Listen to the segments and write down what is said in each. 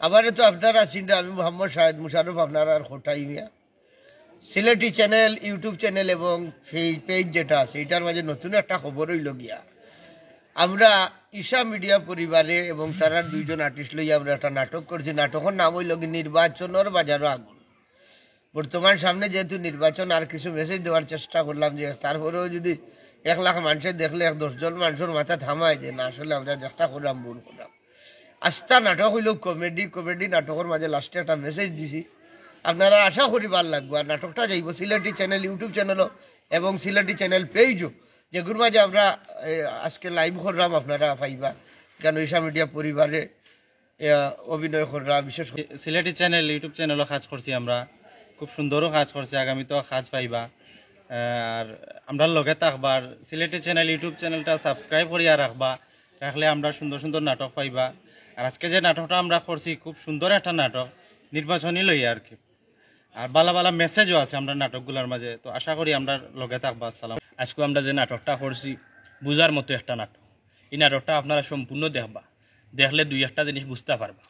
আবার তো আপনারা চিন্তা আমি মোহাম্মদ শাহেদ মুশারফ আপনারা খোটাই মিয়া সিলেটি চ্যানেল ইউটিউব চ্যানেল এবং পেজ যেটা আছে এটার মাঝে নতুন একটা খবর হইল গিয়া আমরা ঈশা মিডিয়া পরিবারে এবং তারা দুইজন আর্টিস্ট লইয়া আমরা একটা নাটক করছি। নাটকের নাম হইল কি নির্বাচনের বাজারও আগুন। বর্তমান সামনে যেহেতু নির্বাচন আর কিছু মেসেজ দেওয়ার চেষ্টা করলাম যে তারপরেও যদি 1 লাখ মানুষের দেখলে 10 জন মানুষের মাথা থামায় যে না আসলে আমরা চেষ্টা করলাম ভুল করলাম। আস্থা নাটক হইল কমেডি নাটকের মাঝে লাস্টে একটা মেসেজ দিছি আপনারা আশা করি ভাল লাগবে। আর নাটকটা যাইব সিলেটি চ্যানেল ইউটিউব চ্যানেলও এবং সিলেটি চ্যানেল পেজও যেগুলোর মাঝে আমরা আজকে লাইভ করলাম আপনারা পাইবা কেন ঈশা মিডিয়া পরিবারে অভিনয় করলাম। বিশেষ সিলেটি চ্যানেল ইউটিউব চ্যানেলও কাজ করছি আমরা, খুব সুন্দরও কাজ করছি, আগামীতেও কাজ পাইবা। আর আমরা লগে থাকবার সিলেটি চ্যানেল ইউটিউব চ্যানেলটা সাবস্ক্রাইব করিয়া রাখলে আমরা সুন্দর সুন্দর নাটক পাইবা। আর আজকে যে নাটকটা আমরা করছি খুব সুন্দর একটা নাটক, নির্বাচনী লইয়া আর কি, আর বালা বালা মেসেজও আছে আমরা নাটকগুলোর মাঝে। তো আশা করি আমরা লগে থাকবা। আসসালাম। আজকে আমরা যে নাটকটা করছি বুঝার মতো একটা নাটক। এই নাটকটা আপনারা সম্পূর্ণ দেখবা, দেখলে 2-1টা জিনিস বুঝতে পারবা।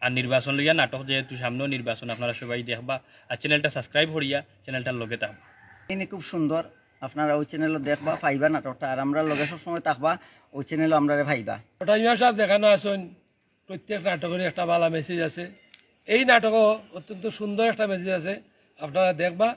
আর নির্বাচন লইয়া নাটক যেহেতু সামনেও নির্বাচন, আপনারা সবাই দেখবা আর চ্যানেলটা সাবস্ক্রাইব করিয়া চ্যানেলটার লগে থাকবা। ইনি খুব সুন্দর, আপনারা ওই চ্যানেলও দেখবা পাইবা নাটকটা। আর আমরা লগে সবসময় থাকবা, ওই চ্যানেলও আমরা ভাইবা। সব দেখানো আসুন, প্রত্যেক নাটকের একটা ভালো মেসেজ আছে। এই নাটকও অত্যন্ত সুন্দর একটা মেসেজ আছে, আপনারা দেখবা।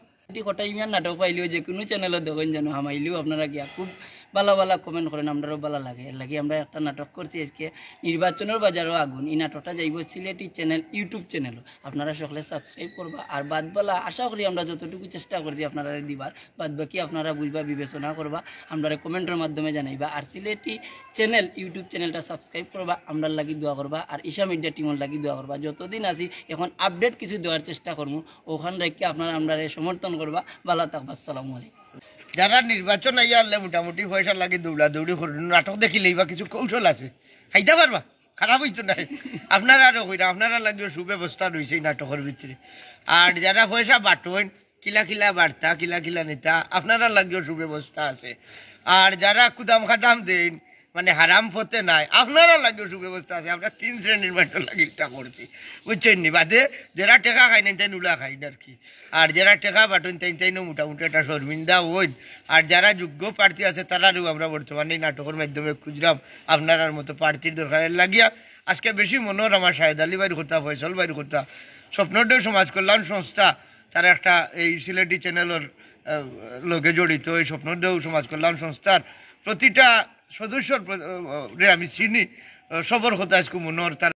কটাই মিয়ার নাটক পাইলেও যে কোনো চ্যানেলও দেখেন যেন হামাইলেও আপনারা গিয়া খুব ভালো ভালো কমেন্ট করেন, আমরাও ভালো লাগে। এর লাগে আমরা একটা নাটক করছি আজকে নির্বাচনের বাজারও আগুন। এই নাটকটা যাইব সিলেটি চ্যানেল ইউটিউব চ্যানেলও, আপনারা সকলে সাবস্ক্রাইব করবা। আর বাদ বালা আশা করি আমরা যতটুকু চেষ্টা করছি আপনারা দিবার, বাদ বাকি আপনারা বুঝবা, বিবেচনা করবা, আমরা কমেন্টের মাধ্যমে জানাইবা। আর সিলেটি চ্যানেল ইউটিউব চ্যানেলটা সাবস্ক্রাইব করবা, আমরা লাগি দোয়া করবা। আর ঈশা মিডিয়া টিমের লাগি দোয়া করবা। যতদিন আছি এখন আপডেট কিছু দেওয়ার চেষ্টা করবো, ওখান রেখে আপনারা আমরা সমর্থন করবা। ভালো থাকবা। আসসালামু আলাইকুম। যারা নির্বাচন আইয়া আনলে মোটামুটি পয়সা লাগে দৌড়াদৌড়ি করুন, নাটক দেখিলেই বা কিছু কৌশল আছে, খাইতে পারবা, খারাপ হইতো না। আপনারা আরো কইরা আপনারা লাগবে সুব্যবস্থা রয়েছে এই নাটকের ভিতরে। আর যারা পয়সা বাটুন কিলা বার্তা কিলা নেতা, আপনারা লাগবে সুব্যবস্থা আছে। আর যারা কুদাম খাদাম দেন মানে হারাম পথে নাই, আপনারা লাগবে সুব্যবস্থা আছে। আমরা 3 শ্রেণীর মানুষ লাগে এটা করছি, বুঝছেন নি? বাদে যারা টেকা খাই না তাই উলা খাই না আর কি। আর যারা টেকা বাটুন তাইনো মোটামুটি একটা শর্মিন্দা হইন। আর যারা যোগ্য প্রার্থী আছে তারারও আমরা বর্তমানে এই নাটকের মাধ্যমে খুঁজলাম আপনার মতো প্রার্থীর দরকারের লাগিয়া। আজকে বেশি মনোর আমার শাহেদ আলী বাইর কথা, ফয়সল বাইর কথা, স্বপ্নদেব সমাজ কল্যাণ সংস্থা তারা একটা এই সিলেটি চ্যানেলের লোকে জড়িত। এই স্বপ্নদেব সমাজ কল্যাণ সংস্থার প্রতিটা সদস্যর আমি চিনি, সবর কথা আজকে মনোর।